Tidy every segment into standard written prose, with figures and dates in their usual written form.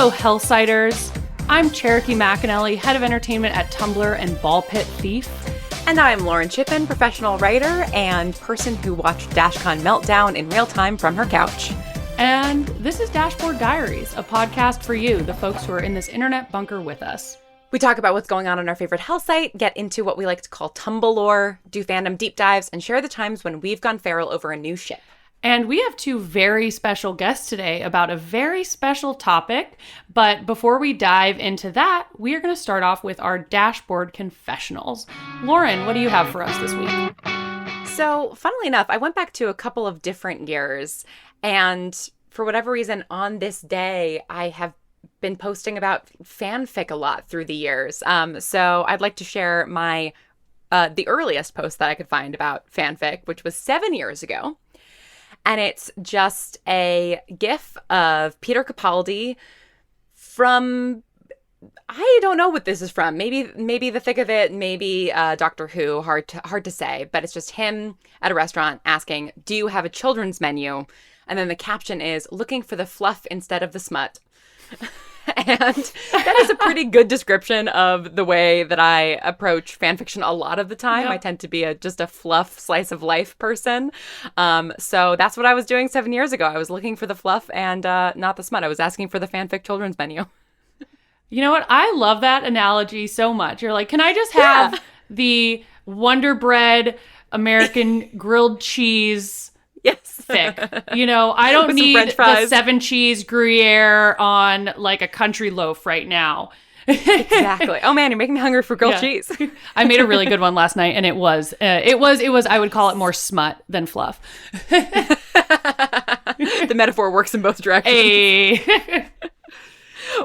Hello, Hellsiders. I'm Cherokee McAnelly, head of entertainment at Tumblr and Ball Pit Thief. And I'm Lauren Shippen, professional writer and person who watched Dashcon meltdown in real time from her couch. And this is Dashboard Diaries, a podcast for you, the folks who are in this internet bunker with us. We talk about what's going on our favorite hell site, get into what we like to call Tumblr lore, do fandom deep dives, and share the times when we've gone feral over a new ship. And we have two very special guests today about a very special topic. But before we dive into that, we are going to start off with our dashboard confessionals. Lauren, what do you have for us this week? So, funnily enough, I went back to a couple of different years. And for whatever reason, on this day, I have been posting about fanfic a lot through the years. So I'd like to share my the earliest post that I could find about fanfic, which was 7 years ago. And it's just a GIF of Peter Capaldi from, I don't know what this is from. Maybe The Thick of It, maybe Doctor Who. Hard to say. But it's just him at a restaurant asking, "Do you have a children's menu?" And then the caption is, "Looking for the fluff instead of the smut." And that is a pretty good description of the way that I approach fanfiction a lot of the time. Yep. I tend to be just a fluff slice of life person. So that's what I was doing 7 years ago. I was looking for the fluff and not the smut. I was asking for the fanfic children's menu. You know what? I love that analogy so much. You're like, can I just have the Wonder Bread American grilled cheese thick? You know, I don't need the 7 cheese Gruyere on like a country loaf right now. Exactly. Oh man, you're making me hungry for grilled cheese. I made a really good one last night, and it was I would call it more smut than fluff. The metaphor works in both directions. Hey.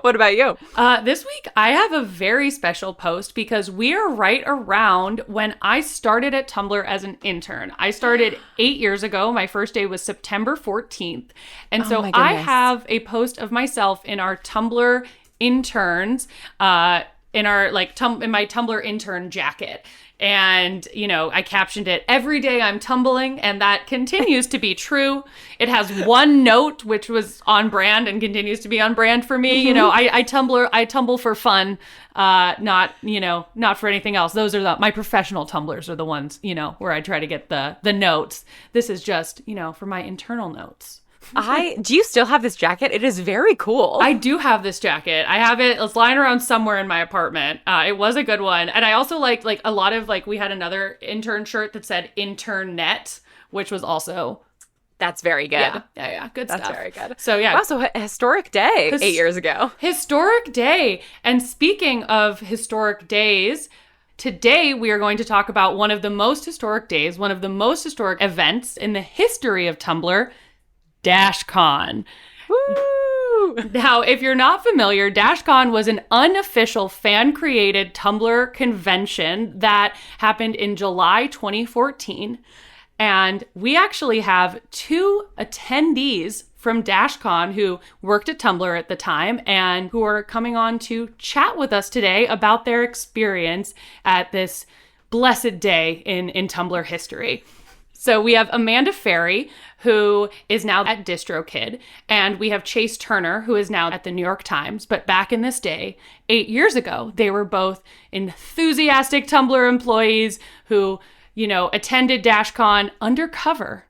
What about you? This week, I have a very special post because we are right around when I started at Tumblr as an intern. I started 8 years ago. My first day was September 14th. And so I have a post of myself in our Tumblr interns, in my Tumblr intern jacket. And, you know, I captioned it, "Every day I'm tumbling," and that continues to be true. It has one note, which was on brand and continues to be on brand for me. Mm-hmm. You know, I tumble for fun, not for anything else. Those are my professional tumblers are the ones, you know, where I try to get the notes. This is just, you know, for my internal notes. Do you still have this jacket? It is very cool. I do have this jacket. I have it. It's lying around somewhere in my apartment. It was a good one. And I also like a lot of we had another intern shirt that said internet, which was also. That's very good. Yeah. Good stuff. That's very good. So yeah. Wow, so a historic day 8 years ago. Historic day. And speaking of historic days, today we are going to talk about one of the most historic days, one of the most historic events in the history of Tumblr, Dashcon. Woo! Now, if you're not familiar, Dashcon was an unofficial fan-created Tumblr convention that happened in July 2014. And we actually have 2 attendees from Dashcon who worked at Tumblr at the time and who are coming on to chat with us today about their experience at this blessed day in Tumblr history. So we have Amanda Ferri, who is now at DistroKid, and we have Chase Turner, who is now at the New York Times. But back in this day, 8 years ago, they were both enthusiastic Tumblr employees who, you know, attended Dashcon undercover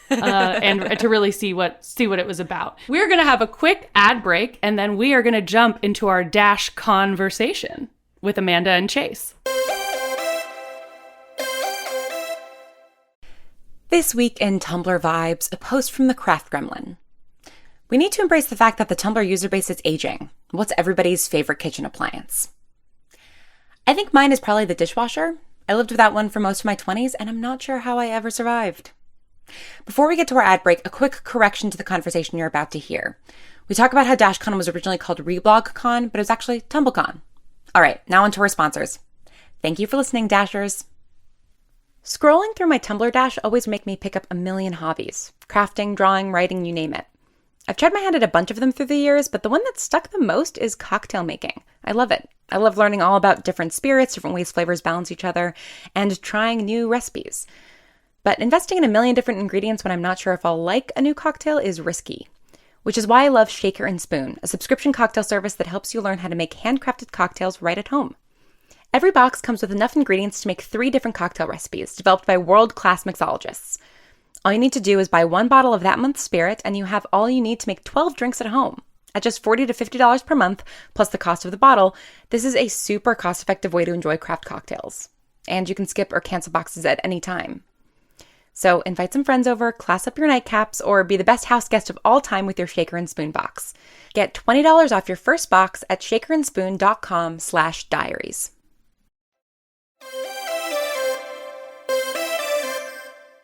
and to really see what it was about. We're going to have a quick ad break, and then we are going to jump into our Dash conversation with Amanda and Chase. This week in Tumblr Vibes, a post from the Craft Gremlin. We need to embrace the fact that the Tumblr user base is aging. What's everybody's favorite kitchen appliance? I think mine is probably the dishwasher. I lived without one for most of my 20s, and I'm not sure how I ever survived. Before we get to our ad break, a quick correction to the conversation you're about to hear. We talk about how Dashcon was originally called ReblogCon, but it was actually TumbleCon. All right, now on to our sponsors. Thank you for listening, Dashers. Scrolling through my Tumblr Dash always make me pick up a million hobbies. Crafting, drawing, writing, you name it. I've tried my hand at a bunch of them through the years, but the one that stuck the most is cocktail making. I love it. I love learning all about different spirits, different ways flavors balance each other, and trying new recipes. But investing in a million different ingredients when I'm not sure if I'll like a new cocktail is risky. which is why I love Shaker and Spoon, a subscription cocktail service that helps you learn how to make handcrafted cocktails right at home. Every box comes with enough ingredients to make 3 different cocktail recipes developed by world-class mixologists. All you need to do is buy 1 bottle of that month's spirit, and you have all you need to make 12 drinks at home. At just $40 to $50 per month, plus the cost of the bottle, this is a super cost-effective way to enjoy craft cocktails. And you can skip or cancel boxes at any time. So invite some friends over, class up your nightcaps, or be the best house guest of all time with your Shaker and Spoon box. Get $20 off your first box at shakerandspoon.com/diaries.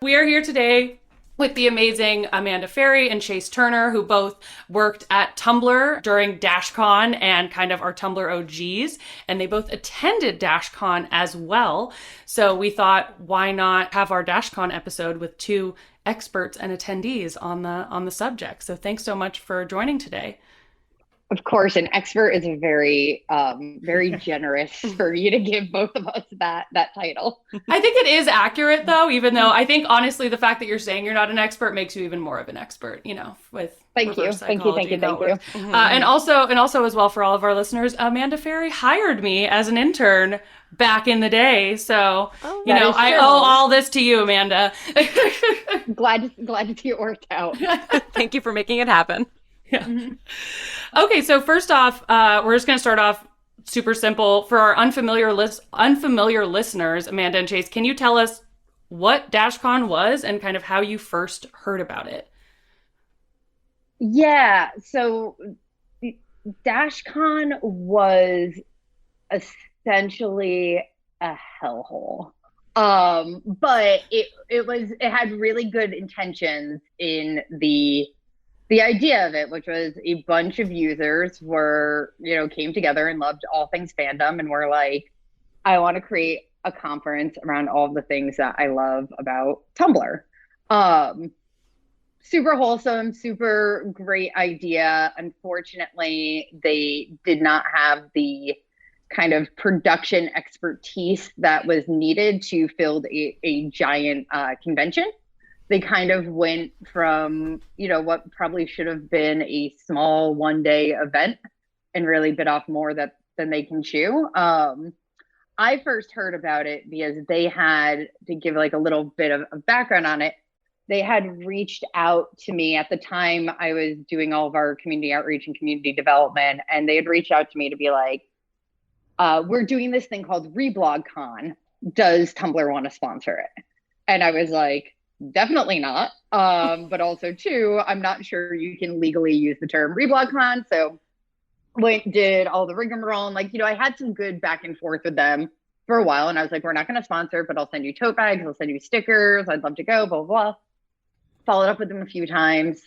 We are here today with the amazing Amanda Ferri and Chase Turner, who both worked at Tumblr during Dashcon and kind of our Tumblr OGs, and they both attended Dashcon as well. So we thought, why not have our Dashcon episode with 2 experts and attendees on the subject? So thanks so much for joining today. Of course, an expert is a very, very generous for you to give both of us that title. I think it is accurate, though, even though I think, honestly, the fact that you're saying you're not an expert makes you even more of an expert, with Thank you. And also as well, for all of our listeners, Amanda Ferri hired me as an intern back in the day. So, I owe all this to you, Amanda. Glad to see it worked out. Thank you for making it happen. Yeah. Okay, so first off, we're just going to start off super simple. For our unfamiliar listeners, Amanda and Chase, can you tell us what Dashcon was and kind of how you first heard about it? Yeah, so Dashcon was essentially a hellhole. But it had really good intentions in the idea of it, which was a bunch of users came together and loved all things fandom and were like, I want to create a conference around all of the things that I love about Tumblr. Super wholesome, super great idea. Unfortunately, they did not have the kind of production expertise that was needed to field a giant convention. They kind of went from, what probably should have been a small one-day event and really bit off more than they can chew. I first heard about it because they had, to give like a little bit of background on it, they had reached out to me at the time. I was doing all of our community outreach and community development, and they had reached out to me to be like, we're doing this thing called ReblogCon. Does Tumblr want to sponsor it? And I was like, definitely not. But also too, I'm not sure you can legally use the term ReblogCon. So did all the rigmarole. And I had some good back and forth with them for a while. And I was like, we're not going to sponsor, but I'll send you tote bags. I'll send you stickers. I'd love to go, blah, blah, blah. Followed up with them a few times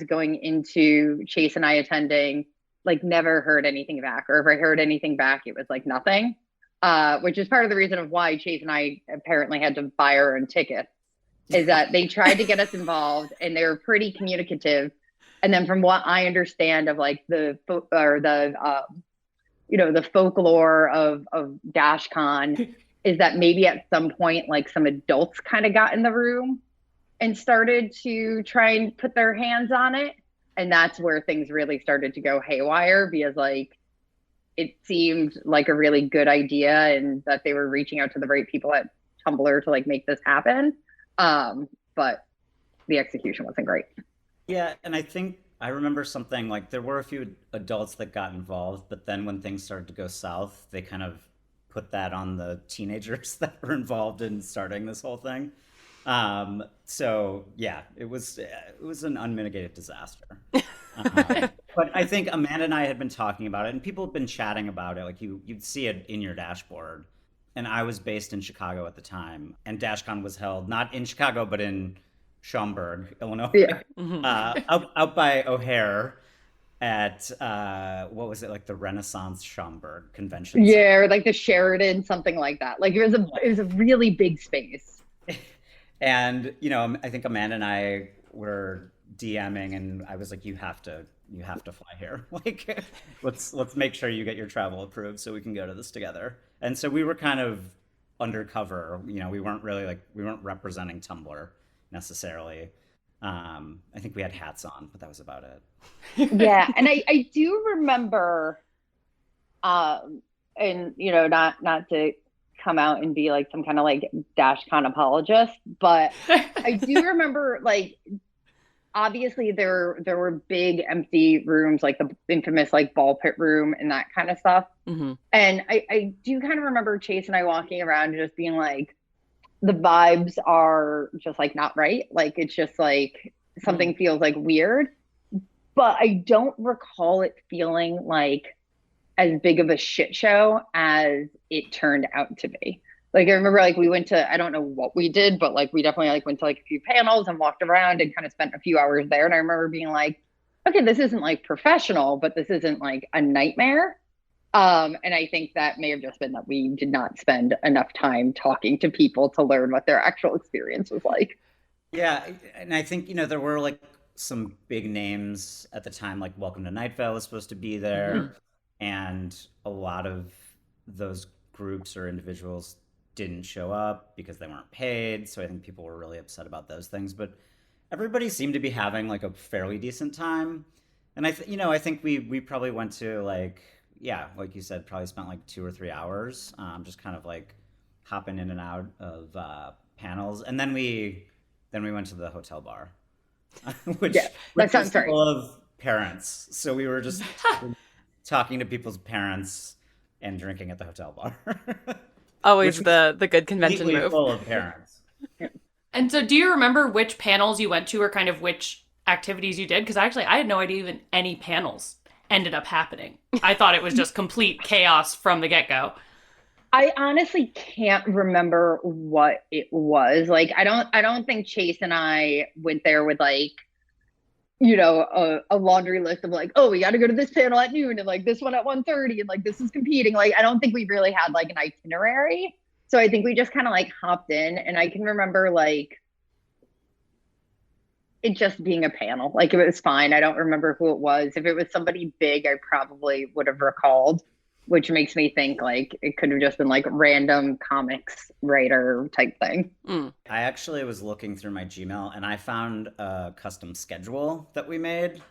going into Chase and I attending, never heard anything back. Or if I heard anything back, it was nothing. Which is part of the reason of why Chase and I apparently had to buy our own tickets, is that they tried to get us involved and they were pretty communicative. And then from what I understand of the folklore of Dashcon is that maybe at some point, some adults kind of got in the room and started to try and put their hands on it. And that's where things really started to go haywire because it seemed like a really good idea and that they were reaching out to the right people at Tumblr to make this happen. But the execution wasn't great. Yeah, and I think I remember something there were a few adults that got involved, but then when things started to go south, they kind of put that on the teenagers that were involved in starting this whole thing. So yeah, it was an unmitigated disaster. But I think Amanda and I had been talking about it, and people have been chatting about it. You'd see it in your dashboard. And I was based in Chicago at the time, and Dashcon was held not in Chicago, but in Schaumburg, Illinois, out by O'Hare at what was it, the Renaissance Schaumburg Convention Center. Yeah, or the Sheridan, something like that. It was a really big space. And I think Amanda and I were DMing, and I was like, you have to fly here. Let's make sure you get your travel approved so we can go to this together. And so we were kind of undercover. We weren't really we weren't representing Tumblr necessarily. I think we had hats on, but that was about it. Yeah, and I do remember, and not to come out and be like some kind of like Dashcon apologist, but I do remember like obviously there were big empty rooms, like the infamous like ball pit room and that kind of stuff. Mm-hmm. And I do kind of remember Chase and I walking around and just being like, the vibes are just like not right. Like it's just like something feels like weird. But I don't recall it feeling like as big of a shit show as it turned out to be. Like I remember like we went to, I don't know what we did, but like we definitely like went to like a few panels and walked around and kind of spent a few hours there. And I remember being like, okay, this isn't like professional, but this isn't like a nightmare. And I think that may have just been that we did not spend enough time talking to people to learn what their actual experience was like. Yeah, and I think, there were like some big names at the time, like Welcome to Night Vale was supposed to be there. And a lot of those groups or individuals didn't show up because they weren't paid. So I think people were really upset about those things. But everybody seemed to be having like a fairly decent time. And I think we probably went to like, yeah, like you said, probably spent like 2 or 3 hours, just kind of like hopping in and out of panels. And then we went to the hotel bar, which was full of parents. So we were just talking to people's parents and drinking at the hotel bar. Always the good convention move. Full of parents. And so do you remember which panels you went to or kind of which activities you did? Because actually I had no idea even any panels ended up happening. I thought it was just complete chaos from the get-go. I honestly can't remember what it was. Like I don't think Chase and I went there with like, a laundry list of like, oh, we got to go to this panel at noon and like this one at 1:30 and like this is competing. Like I don't think we really had like an itinerary. So I think we just kind of like hopped in, and I can remember like it just being a panel. Like it was fine. I don't remember who it was. If it was somebody big, I probably would have recalled, which makes me think like it could have just been like random comics writer type thing. I actually was looking through my Gmail and I found a custom schedule that we made.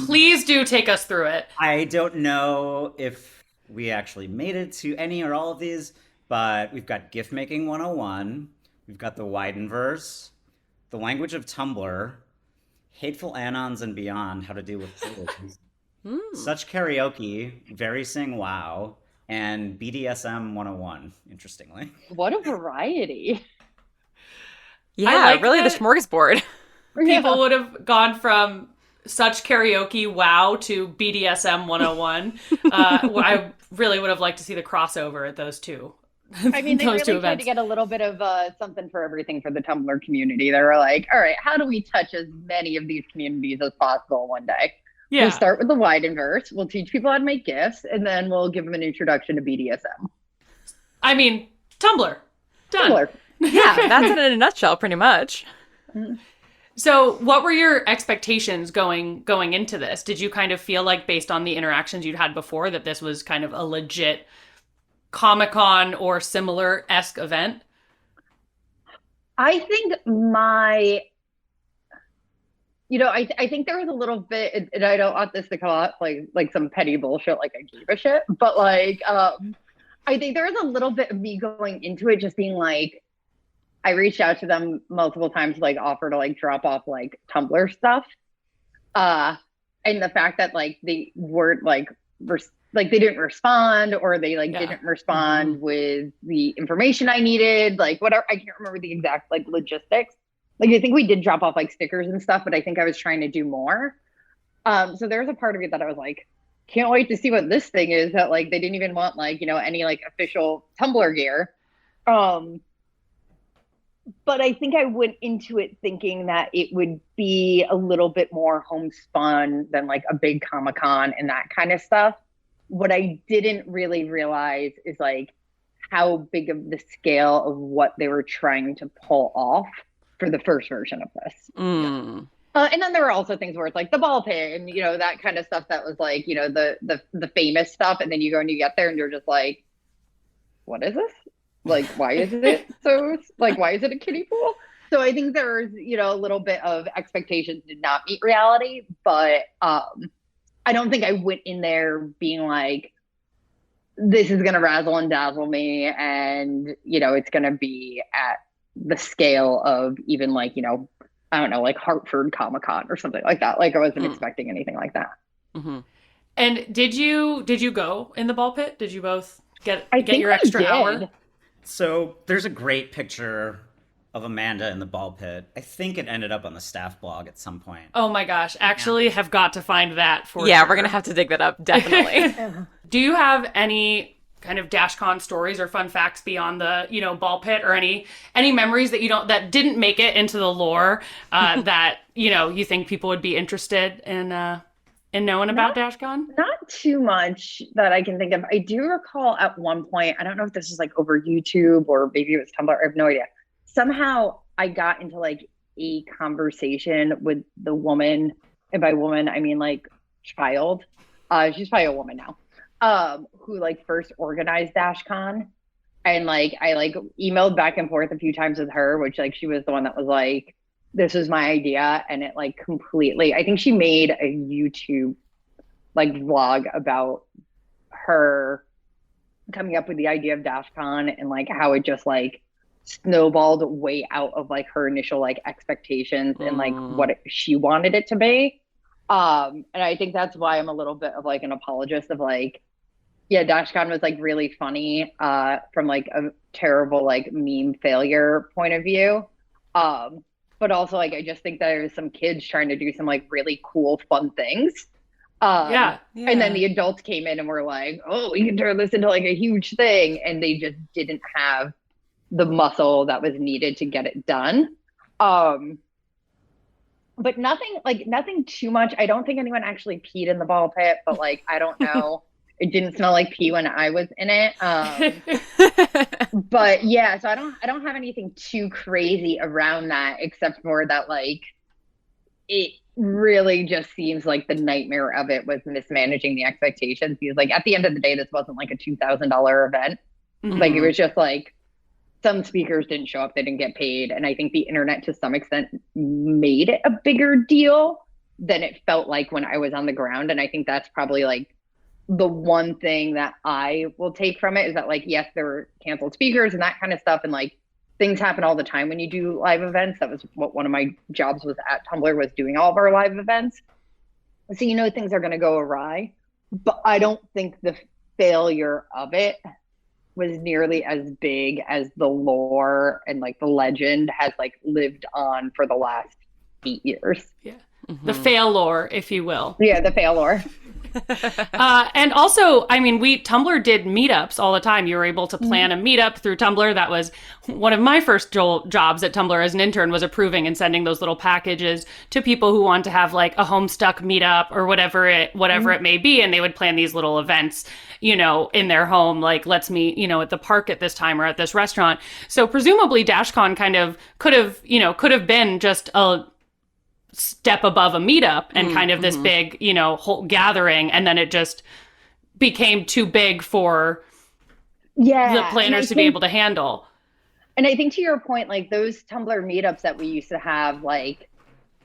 Please do take us through it. I don't know if we actually made it to any or all of these, but we've got Gift Making 101, we've got the Weidenverse, the Language of Tumblr, Hateful Anons and Beyond, How to Deal with Feelings, Such Karaoke, Very Sing Wow, and BDSM 101, interestingly. What a variety. Yeah, like really the smorgasbord. People would have gone from Such Karaoke Wow to BDSM 101. I really would have liked to see the crossover at those two. I mean, they really tried to get a little bit of something for everything for the Tumblr community. They were like, all right, how do we touch as many of these communities as possible one day? Yeah. We'll start with the Weidenverse. We'll teach people how to make gifts, and then we'll give them an introduction to BDSM. I mean, Tumblr. Done. Tumblr. Yeah, that's it in a nutshell, pretty much. So what were your expectations going into this? Did you kind of feel like, based on the interactions you'd had before, that this was kind of a legit Comic-Con or similar-esque event? I think I think there was a little bit, and I don't want this to come out like some petty bullshit, like I gave a shit, but like, I think there was a little bit of me going into it just being like, I reached out to them multiple times to like offer to like drop off like Tumblr stuff. And the fact that like they weren't like they didn't respond, or they didn't respond with the information I needed, like whatever. I can't remember the exact like logistics. Like I think we did drop off like stickers and stuff, but I think I was trying to do more. So there's a part of it that I was like, can't wait to see what this thing is, that like they didn't even want like, any like official Tumblr gear. But I think I went into it thinking that it would be a little bit more homespun than like a big Comic-Con and that kind of stuff. What I didn't really realize is like how big of the scale of what they were trying to pull off for the first version of this. And then there were also things where it's like the ball pit and, that kind of stuff that was like, the famous stuff. And then you go and you get there and you're just like, what is this? Like, why is it why is it a kiddie pool? So I think there's, a little bit of expectations did not meet reality, but I don't think I went in there being like, this is going to razzle and dazzle me. And, it's going to be at the scale of even like, I don't know, like Hartford Comic-Con or something like that. Like I wasn't expecting anything like that. Mm-hmm. And did you go in the ball pit? Did you both get I think your extra we did. hour? So there's a great picture of Amanda in the ball pit. I think it ended up on the staff blog at some point. Oh my gosh. Actually have got to find that for Yeah, sure. we're going to have to dig that up, definitely. Do you have any kind of Dashcon stories or fun facts beyond the, ball pit, or any memories that didn't make it into the lore that, you think people would be interested in knowing about Dashcon? Not too much that I can think of. I do recall at one point, I don't know if this was like over YouTube or maybe it was Tumblr, I have no idea. Somehow I got into like a conversation with the woman, and by woman, I mean like child. She's probably a woman now, who like first organized Dashcon. And like, I like emailed back and forth a few times with her, which like, she was the one that was like, this was my idea. And it like completely, I think she made a YouTube like vlog about her coming up with the idea of Dashcon and like how it just like snowballed way out of like her initial like expectations and like what she wanted it to be. And I think that's why I'm a little bit of like an apologist of like, yeah, Dashcon was like really funny from like a terrible like meme failure point of view. But also like I just think there's some kids trying to do some like really cool fun things. Yeah. And then the adults came in and were like, oh, we can turn this into like a huge thing. And they just didn't have the muscle that was needed to get it done. But nothing too much. I don't think anyone actually peed in the ball pit, but like, I don't know. It didn't smell like pee when I was in it. But yeah, so I don't have anything too crazy around that, except for that, like, it really just seems like the nightmare of it was mismanaging the expectations. Because like at the end of the day, this wasn't like a $2,000 event. Mm-hmm. Like it was just like some speakers didn't show up, they didn't get paid. And I think the internet to some extent made it a bigger deal than it felt like when I was on the ground. And I think that's probably like the one thing that I will take from it is that like, yes, there were canceled speakers and that kind of stuff. And like things happen all the time when you do live events. That was what one of my jobs was at Tumblr, was doing all of our live events. So, things are going to go awry, but I don't think the failure of it was nearly as big as the lore and like the legend has like lived on for the last 8 years. Yeah. Mm-hmm. The fail lore, if you will. Yeah, the fail lore. And also, I mean, Tumblr did meetups all the time. You were able to plan a meetup through Tumblr. That was one of my first jobs at Tumblr as an intern, was approving and sending those little packages to people who want to have like a Homestuck meetup or whatever it may be. And they would plan these little events, in their home, like let's meet, at the park at this time or at this restaurant. So presumably Dashcon kind of could have been just a step above a meetup and kind of this big, whole gathering. And then it just became too big for the planners to be able to handle. And I think to your point, like those Tumblr meetups that we used to have, like,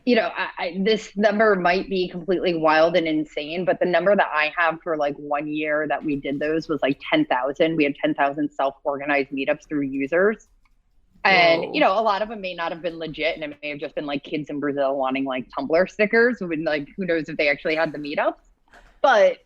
this number might be completely wild and insane, but the number that I have for like 1 year that we did those was like 10,000. We had 10,000 self-organized meetups through users. And, a lot of them may not have been legit, and it may have just been like kids in Brazil wanting like Tumblr stickers, and like, who knows if they actually had the meetups. But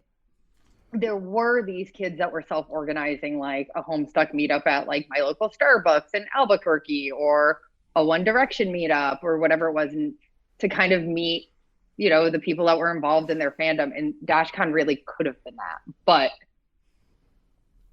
there were these kids that were self-organizing like a Homestuck meetup at like my local Starbucks in Albuquerque, or a One Direction meetup, or whatever it was, and to kind of meet, the people that were involved in their fandom. And Dashcon really could have been that, but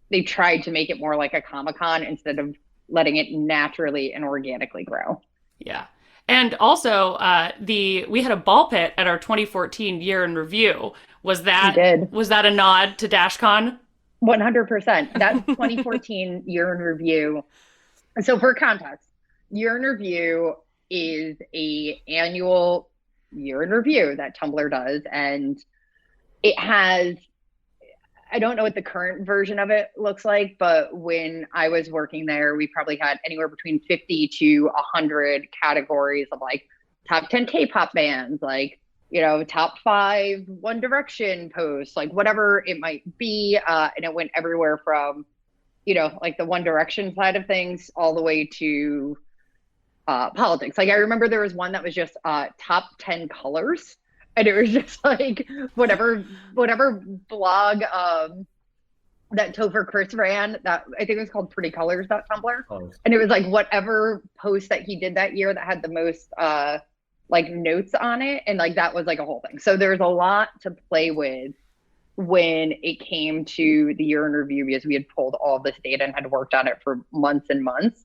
they tried to make it more like a Comic-Con instead of letting it naturally and organically grow. Yeah. And also, we had a ball pit at our 2014 year in review. Was that a nod to Dashcon? 100%. That's 2014 year in review. So for context, year in review is a annual year in review that Tumblr does, and it has, I don't know what the current version of it looks like, but when I was working there, we probably had anywhere between 50 to 100 categories of like top 10 K-pop bands, like, you know, top 5 One Direction posts, like whatever it might be. And it went everywhere from, you know, like the One Direction side of things all the way to politics. Like I remember there was one that was just top 10 colors. And it was just like whatever blog that Topher Chris ran, that I think it was called Pretty Colors.tumblr. Oh. And it was like whatever post that he did that year that had the most like notes on it. And like that was like a whole thing. So there's a lot to play with when it came to the year in review, because we had pulled all this data and had worked on it for months and months.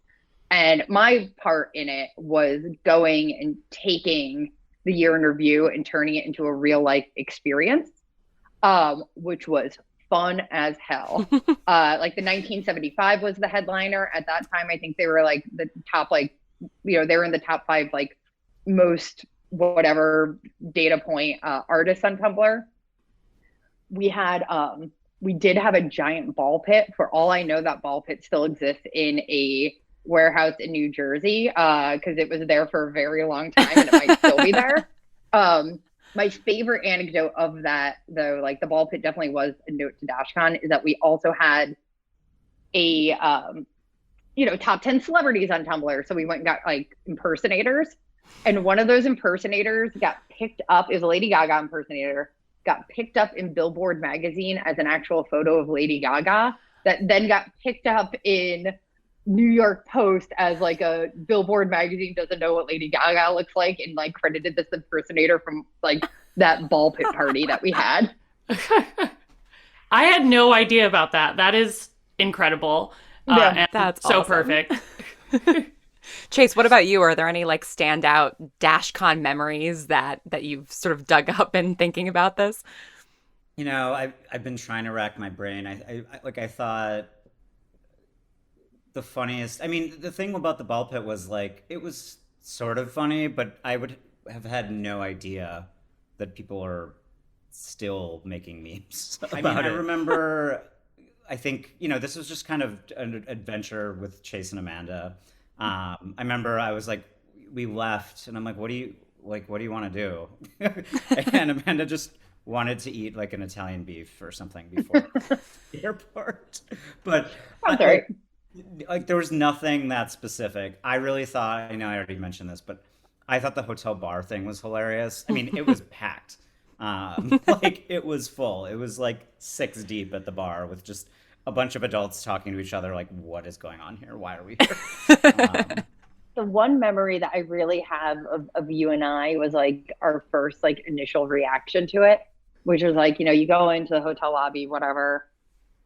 And my part in it was going and taking the year in review and turning it into a real life experience, which was fun as hell. Like the 1975 was the headliner at that time. I think they were like the top, like, you know, they were in the top 5 like most whatever data point artists on Tumblr. We had we did have a giant ball pit. For all I know, that ball pit still exists in a warehouse in New Jersey, because it was there for a very long time and it might still be there. My favorite anecdote of that, though, like the ball pit definitely was a note to Dashcon, is that we also had a you know, top 10 celebrities on Tumblr. So we went and got like impersonators, and one of those impersonators got picked up, is a Lady Gaga impersonator, got picked up in Billboard magazine as an actual photo of Lady Gaga, that then got picked up in New York Post as like a Billboard magazine doesn't know what Lady Gaga looks like, and like credited this impersonator from like that ball pit party that we had. I had no idea about that. That is incredible. Yeah, that's so awesome. Perfect. Chase, what about you? Are there any like standout Dashcon memories that you've sort of dug up in thinking about this? You know, I've been trying to rack my brain. I thought the funniest, I mean, the thing about the ball pit was like, it was sort of funny, but I would have had no idea that people are still making memes about it. I remember, I think, you know, this was just kind of an adventure with Chase and Amanda. I remember I was like, we left and I'm like, what do you want to do? And Amanda just wanted to eat like an Italian beef or something before the airport. But like there was nothing that specific. I really thought, I know I already mentioned this, but I thought the hotel bar thing was hilarious. I mean, it was packed. Like it was full. It was like 6 deep at the bar with just a bunch of adults talking to each other like, what is going on here? Why are we here? The one memory that I really have of you and I was like our first like initial reaction to it, which was like, you know, you go into the hotel lobby, whatever,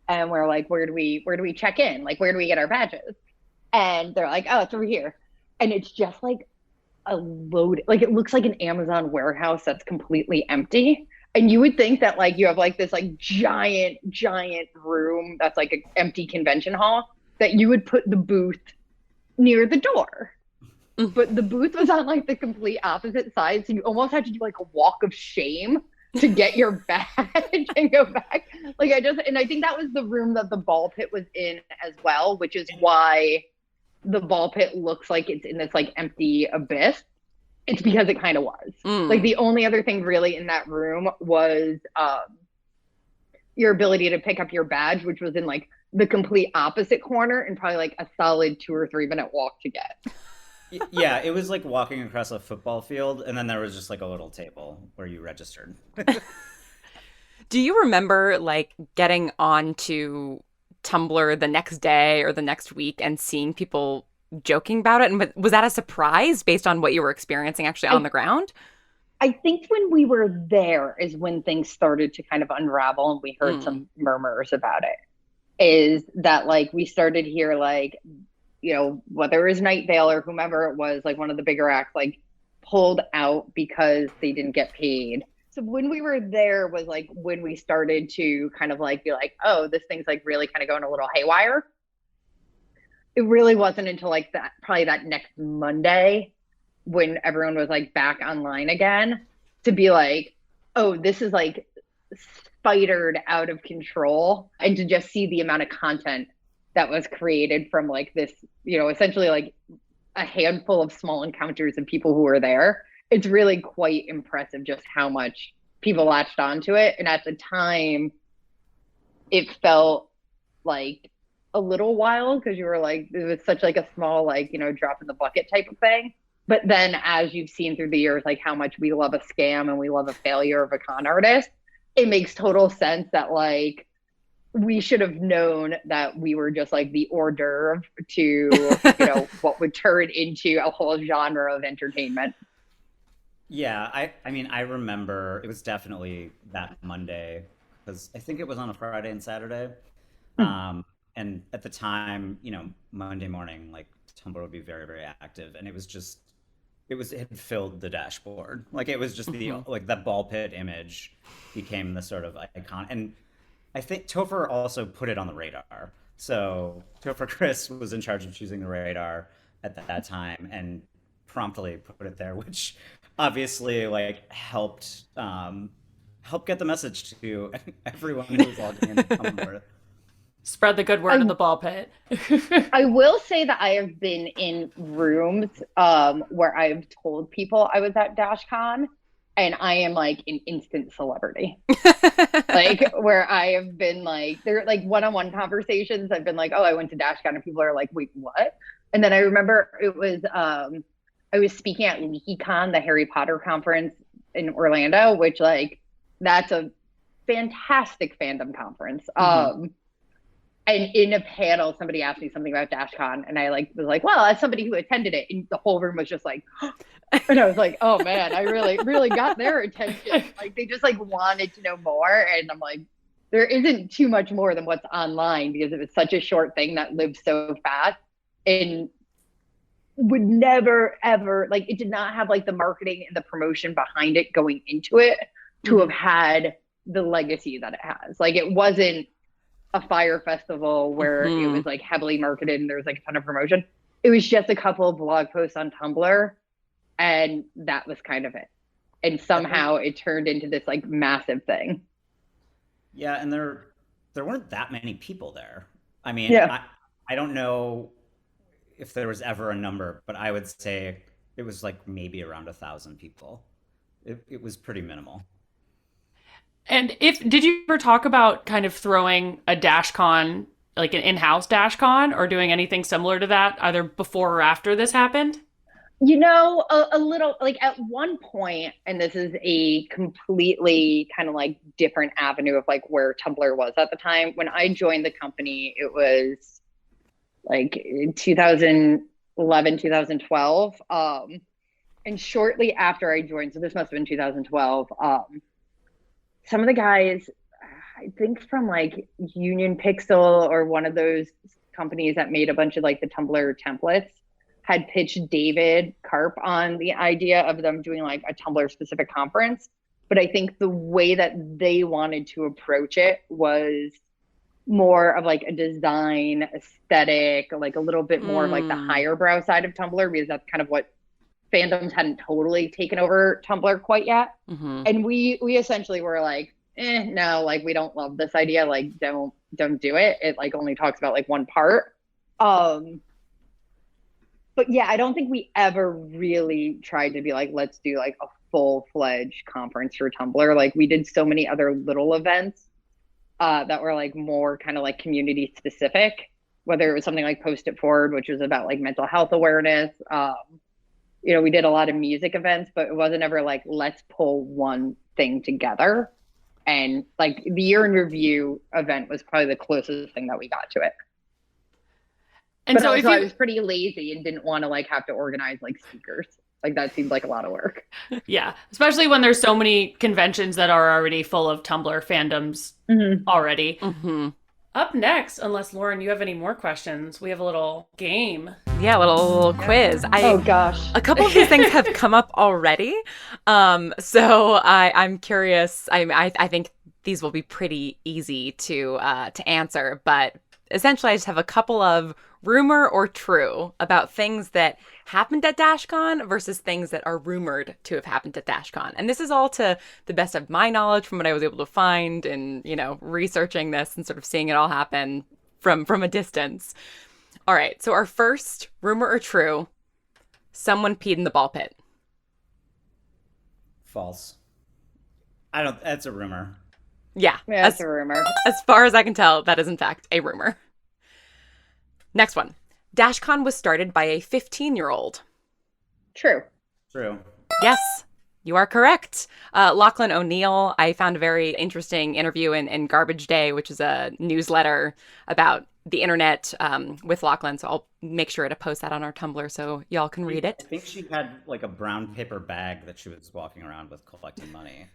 and we're like, where do we check in? Like, where do we get our badges? And they're like, oh, it's over here. And it's just like a load, like it looks like an Amazon warehouse that's completely empty. And you would think that like you have like this like giant room that's like an empty convention hall, that you would put the booth near the door. But the booth was on like the complete opposite side. So you almost had to do like a walk of shame to get your badge and go back. Like I think that was the room that the ball pit was in as well, which is why the ball pit looks like it's in this like empty abyss. It's because it kind of was. Like the only other thing really in that room was your ability to pick up your badge, which was in like the complete opposite corner and probably like a solid 2 or 3 minute walk to get. Yeah, it was like walking across a football field, and then there was just like a little table where you registered. Do you remember like getting onto Tumblr the next day or the next week and seeing people joking about it? And was that a surprise based on what you were experiencing actually on the ground? I think when we were there is when things started to kind of unravel and we heard some murmurs about it. Is that like we started to hear like, you know, whether it was Night Vale or whomever it was, like one of the bigger acts, like pulled out because they didn't get paid. So when we were there was like when we started to kind of like be like, oh, this thing's like really kind of going a little haywire. It really wasn't until like that, probably that next Monday when everyone was like back online again to be like, oh, this is like spidered out of control, and to just see the amount of content that was created from like this, essentially like a handful of small encounters of people who were there. It's really quite impressive just how much people latched onto it. And at the time, it felt like a little wild because you were like, it was such like a small, like, drop in the bucket type of thing. But then as you've seen through the years, like how much we love a scam and we love a failure of a con artist, it makes total sense that like we should have known that we were just like the hors d'oeuvre to, what would turn into a whole genre of entertainment. Yeah, I mean, I remember it was definitely that Monday because I think it was on a Friday and Saturday. And at the time, Monday morning, like Tumblr would be very, very active. And it had filled the dashboard. Like it was just like that ball pit image became the sort of icon. And I think Topher also put it on the radar. So Topher Chris was in charge of choosing the radar at that time and promptly put it there, which obviously like helped get the message to everyone who was logging into Tumblr. Spread the good word in the ball pit. I will say that I have been in rooms where I've told people I was at Dashcon, and I am like an instant celebrity. Like where I have been like, they're like one-on-one conversations. I've been like, oh, I went to Dashcon, and people are like, wait, what? And then I remember it was, I was speaking at LeakyCon, the Harry Potter conference in Orlando, which like, that's a fantastic fandom conference. And in a panel, somebody asked me something about Dashcon, and I like was like, well, as somebody who attended it, and the whole room was just like, and I was like, oh man, I really, really got their attention. Like they just like wanted to know more. And I'm like, there isn't too much more than what's online because it was such a short thing that lived so fast and would never, ever, like it did not have like the marketing and the promotion behind it going into it to have had the legacy that it has. Like it wasn't a fire festival where it was like heavily marketed and there was like a ton of promotion. It was just a couple of blog posts on Tumblr, and that was kind of it. And somehow it turned into this like massive thing. Yeah, and there weren't that many people there. I mean, I don't know if there was ever a number, but I would say it was like maybe around 1,000 people. It was pretty minimal. And did you ever talk about kind of throwing a Dashcon, like an in-house Dashcon, or doing anything similar to that, either before or after this happened? A little, like at one point, and this is a completely kind of like different avenue of like where Tumblr was at the time. When I joined the company, it was like in 2011, 2012. And shortly after I joined, so this must have been 2012, some of the guys, I think from like Union Pixel or one of those companies that made a bunch of like the Tumblr templates, had pitched David Karp on the idea of them doing like a Tumblr specific conference. But I think the way that they wanted to approach it was more of like a design aesthetic, like a little bit more of like the higher brow side of Tumblr, because that's kind of what fandoms hadn't totally taken over Tumblr quite yet. And we essentially were like, no, like we don't love this idea. Like don't do it. It like only talks about like one part. But yeah, I don't think we ever really tried to be like, let's do like a full-fledged conference for Tumblr. Like we did so many other little events that were like more kind of like community specific, whether it was something like Post It Forward, which was about like mental health awareness. We did a lot of music events, but it wasn't ever like, let's pull one thing together. And like the year in review event was probably the closest thing that we got to it. And but so also I was pretty lazy and didn't want to like have to organize like speakers. Like that seemed like a lot of work. Yeah, especially when there's so many conventions that are already full of Tumblr fandoms already. Up next, unless Lauren, you have any more questions, we have a little game. Yeah, a little quiz. Oh gosh. A couple of these things have come up already. So I'm curious. I think these will be pretty easy to answer, but essentially I just have a couple of rumor or true about things that happened at Dashcon versus things that are rumored to have happened at Dashcon. And this is all to the best of my knowledge from what I was able to find and, researching this and sort of seeing it all happen from a distance. All right. So our first rumor or true, someone peed in the ball pit. False. That's a rumor. Yeah. That's a rumor. As far as I can tell, that is in fact a rumor. Next one. Dashcon was started by a 15-year-old. True. True. Yes, you are correct. Lachlan O'Neill, I found a very interesting interview in Garbage Day, which is a newsletter about the internet with Lachlan. So I'll make sure to post that on our Tumblr so y'all can read it. I think she had like a brown paper bag that she was walking around with collecting money.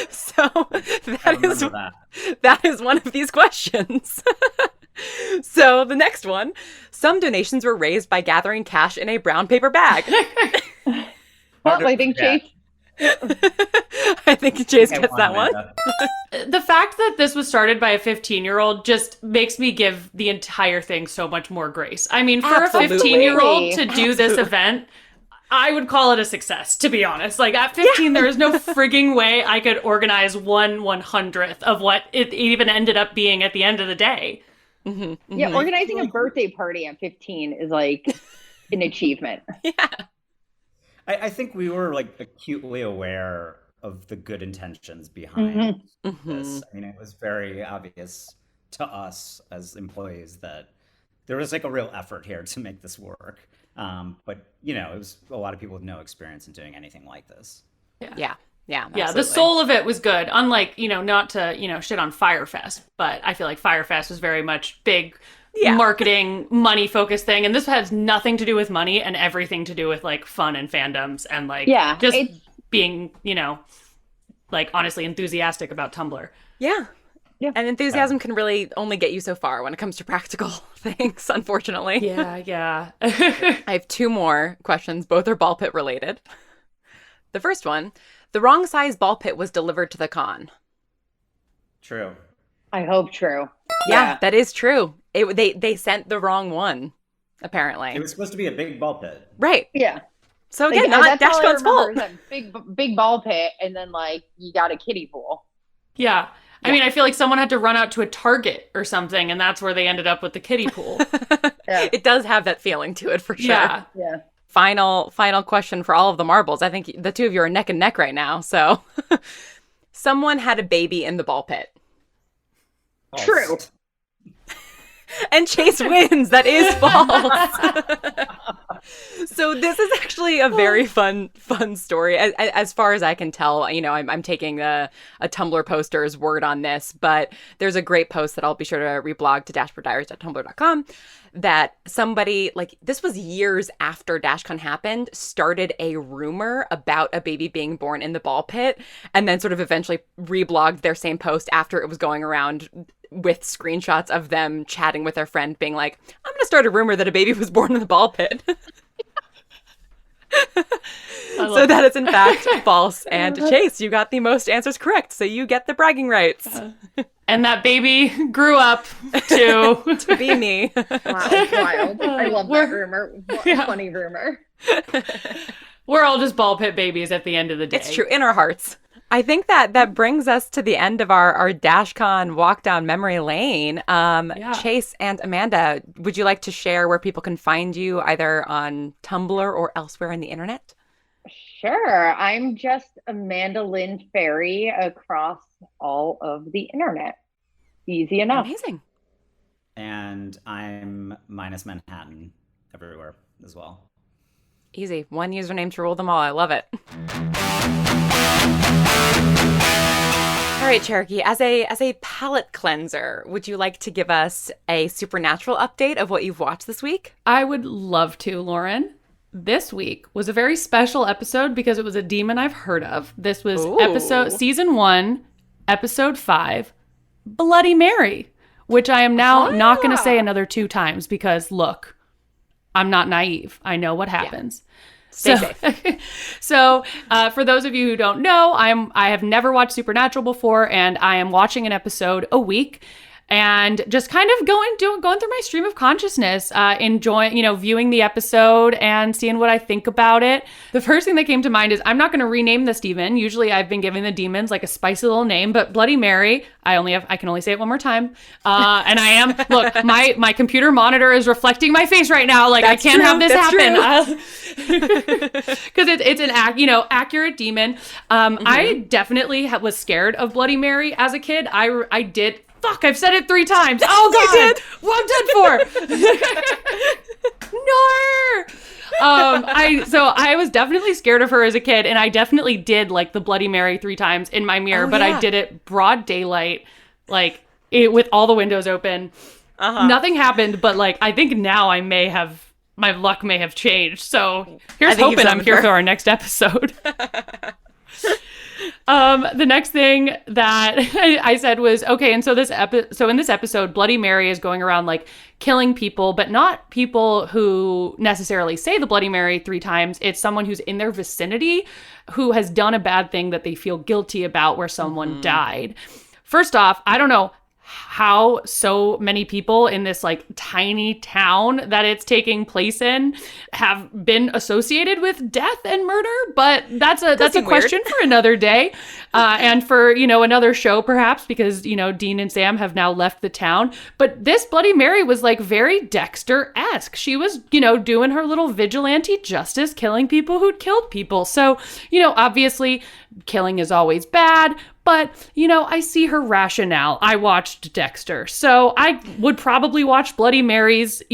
So that is one of these questions. So the next one, some donations were raised by gathering cash in a brown paper bag. Well, I think Chase. I think Chase gets that one. The fact that this was started by a 15-year-old just makes me give the entire thing so much more grace. I mean, for Absolutely. a 15-year-old to do this event, I would call it a success, to be honest. Like, at 15, there is no frigging way I could organize 1/100th of what it even ended up being at the end of the day. Mm-hmm, Yeah, organizing a birthday party at 15 is like an achievement. Yeah. I think we were like acutely aware of the good intentions behind this. I mean, it was very obvious to us as employees that there was like a real effort here to make this work. But it was a lot of people with no experience in doing anything like this. Yeah. Yeah, Absolutely. the soul of it was good. Unlike, not to, shit on Firefest, but I feel like Firefest was very much big marketing, money-focused thing. And this has nothing to do with money and everything to do with, like, fun and fandoms and, like, just being, like, honestly enthusiastic about Tumblr. Yeah. And enthusiasm can really only get you so far when it comes to practical things, unfortunately. Yeah. I have two more questions. Both are ball pit related. The first one, the wrong size ball pit was delivered to the con. True. I hope true. Yeah, that is true. They sent the wrong one, apparently. It was supposed to be a big ball pit. Right. Yeah. So again, not that's all I Dashcon's fault. remember is that big ball pit, and then like you got a kiddie pool. Yeah. I mean, I feel like someone had to run out to a Target or something, and that's where they ended up with the kiddie pool. It does have that feeling to it for sure. Yeah. Final question for all of the marbles. I think the two of you are neck and neck right now. So someone had a baby in the ball pit. False. True. And Chase wins. That is false. So this is actually a very fun story. As far as I can tell, I'm taking a Tumblr poster's word on this, but there's a great post that I'll be sure to reblog to dashboarddiaries.tumblr.com that somebody, like, this was years after Dashcon happened, started a rumor about a baby being born in the ball pit, and then sort of eventually reblogged their same post after it was going around with screenshots of them chatting with their friend being like, I'm going to start a rumor that a baby was born in the ball pit. So that is in fact false. And Chase, you got the most answers correct. So you get the bragging rights. And that baby grew up to be me. Wow, wild. I love that rumor. What a funny rumor. We're all just ball pit babies at the end of the day. It's true, in our hearts. I think that brings us to the end of our Dashcon walk down memory lane. Chase and Amanda, would you like to share where people can find you either on Tumblr or elsewhere on the internet? Sure. I'm just Amanda Lynn Ferri across all of the internet. Easy enough. Amazing. And I'm minus Manhattan everywhere as well. Easy. One username to rule them all. I love it. All right, Cherokee, as a palate cleanser, would you like to give us a Supernatural update of what you've watched this week? I would love to, Lauren. This week was a very special episode because it was a demon I've heard of. This was season 1, episode 5, Bloody Mary, which I am now not going to say another 2 times because, look, I'm not naive. I know what happens. Stay safe. So for those of you who don't know, I have never watched Supernatural before, and I am watching an episode a week. and just kind of going through my stream of consciousness, enjoying, viewing the episode and seeing what I think about it. The first thing that came to mind is I'm not going to rename this demon. Usually I've been giving the demons like a spicy little name, but Bloody Mary, I can only say it one more time. And I am, look, my computer monitor is reflecting my face right now. Like, I can't have this happen. Because it's an accurate demon. I definitely was scared of Bloody Mary as a kid. I did. Fuck, I've said it 3 times. Oh, God. You did? What I'm done for. No. So I was definitely scared of her as a kid, and I definitely did like the Bloody Mary 3 times in my mirror, but I did it broad daylight, like with all the windows open. Nothing happened, but like I think now my luck may have changed. So here's hoping I'm here for our next episode. The next thing that I said was, okay, and so in this episode, Bloody Mary is going around like killing people, but not people who necessarily say the Bloody Mary 3 times. It's someone who's in their vicinity who has done a bad thing that they feel guilty about where someone died. First off, I don't know how so many people in this like tiny town that it's taking place in have been associated with death and murder, but that's a question for another day, and for another show perhaps, because Dean and Sam have now left the town. But this Bloody Mary was like very Dexter-esque. She was doing her little vigilante justice, killing people who'd killed people. So obviously killing is always bad, but, I see her rationale. I watched Dexter, so I would probably watch Bloody Mary's,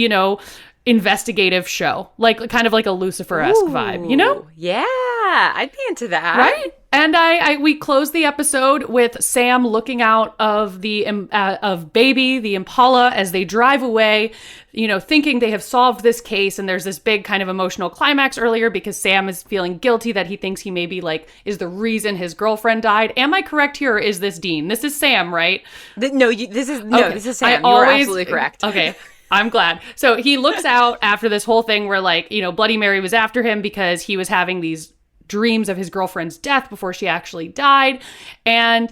investigative show, like kind of like a Lucifer-esque vibe, Yeah, I'd be into that. Right? And we closed the episode with Sam looking out of of Baby, the Impala, as they drive away, thinking they have solved this case. And there's this big kind of emotional climax earlier because Sam is feeling guilty that he thinks he maybe like is the reason his girlfriend died. Am I correct here, or is this Dean? This is Sam, right? This is Sam. You're absolutely correct. Okay. I'm glad. So he looks out after this whole thing where like, Bloody Mary was after him because he was having these dreams of his girlfriend's death before she actually died. And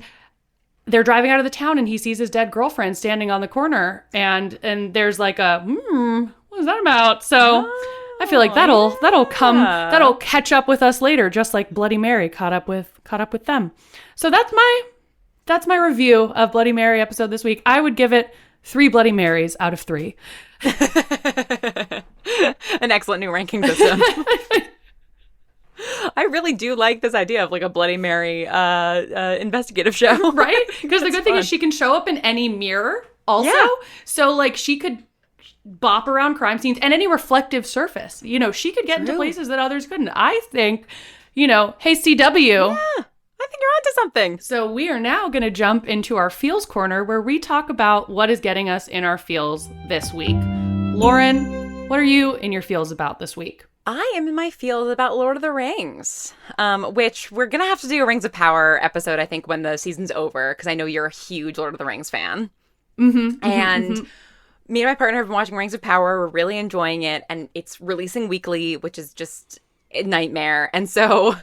they're driving out of the town and he sees his dead girlfriend standing on the corner. And there's like a, what is that about? So I feel like that'll catch up with us later, just like Bloody Mary caught up with them. So that's my review of Bloody Mary episode this week. I would give it 3 Bloody Marys out of 3. An excellent new ranking system. I really do like this idea of like a Bloody Mary investigative show. Right? Because the good thing is she can show up in any mirror also. Yeah. So like she could bop around crime scenes and any reflective surface. She could get into places that others couldn't. I think, hey, CW. Yeah. I think you're onto something. So we are now going to jump into our feels corner where we talk about what is getting us in our feels this week. Lauren, what are you in your feels about this week? I am in my feels about Lord of the Rings, which we're going to have to do a Rings of Power episode, I think, when the season's over, because I know you're a huge Lord of the Rings fan. And me and my partner have been watching Rings of Power. We're really enjoying it, and it's releasing weekly, which is just a nightmare. And so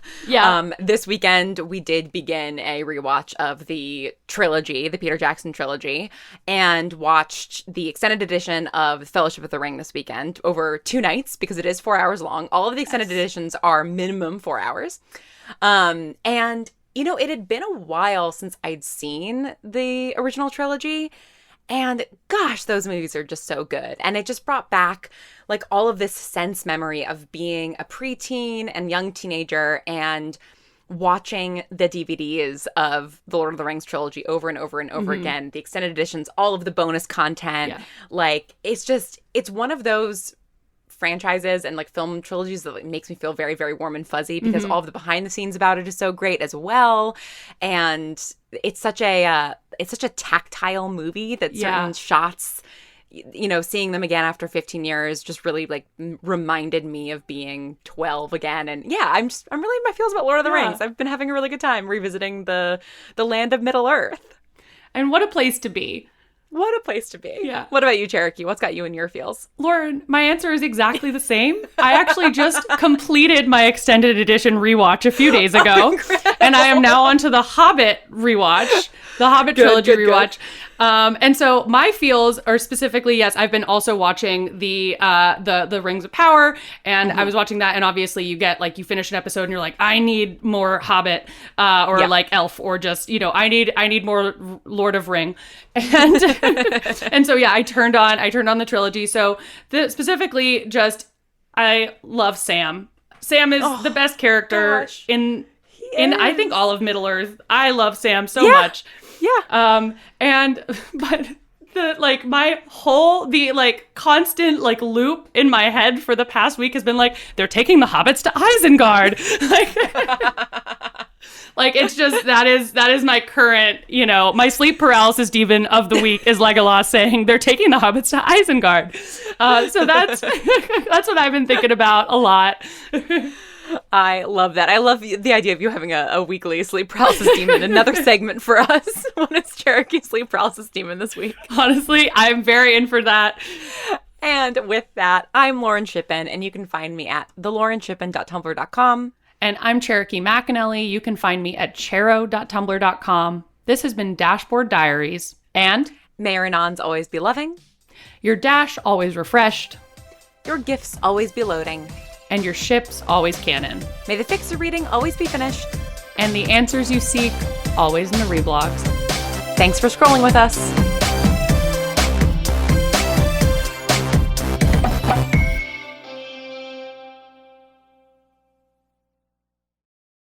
this weekend we did begin a rewatch of the trilogy, the Peter Jackson trilogy, and watched the extended edition of Fellowship of the Ring this weekend over 2 nights because it is 4 hours long. All of the extended editions are minimum 4 hours. And it had been a while since I'd seen the original trilogy. And gosh, those movies are just so good. And it just brought back like all of this sense memory of being a preteen and young teenager and watching the DVDs of the Lord of the Rings trilogy over and over and over again, the extended editions, all of the bonus content. Yeah. Like, it's one of those franchises and like film trilogies that like, makes me feel very, very warm and fuzzy because all of the behind the scenes about it is so great as well. And it's such a tactile movie that certain shots, seeing them again after 15 years just really like reminded me of being 12 again. And I'm really in my feels about Lord of the Rings. I've been having a really good time revisiting the land of Middle Earth. And what a place to be. What a place to be. Yeah. What about you, Cherokee? What's got you in your feels? Lauren, my answer is exactly the same. I actually just completed my extended edition rewatch a few days ago. And I am now onto the Hobbit rewatch, the Hobbit trilogy rewatch. And so my feels are specifically, yes, I've been also watching the Rings of Power, and I was watching that, and obviously you get like, you finish an episode and you're like, I need more Hobbit, or like Elf, or just, you know, I need more Lord of Ring. And and so yeah, I turned on the trilogy. So specifically just, I love Sam. Sam is the best character in I think all of Middle Earth. I love Sam so much. Yeah. But the like my whole constant like loop in my head for the past week has been like, they're taking the hobbits to Isengard. Like it's just that is my current, you know, my sleep paralysis demon of the week is Legolas saying they're taking the hobbits to Isengard. So that's that's what I've been thinking about a lot. I love that. I love the idea of you having a weekly sleep paralysis demon. Another segment for us. What is Cherokee sleep paralysis demon this week? Honestly, I'm very in for that. And with that, I'm Lauren Shippen, and you can find me at thelauren.tumblr.com. And I'm Cherokee McAnelly. You can find me at chero.tumblr.com. This has been Dashboard Diaries. And may your nons always be loving. Your dash always refreshed. Your gifts always be loading. And your ships always canon. May the fix of reading always be finished. And the answers you seek always in the reblogs. Thanks for scrolling with us.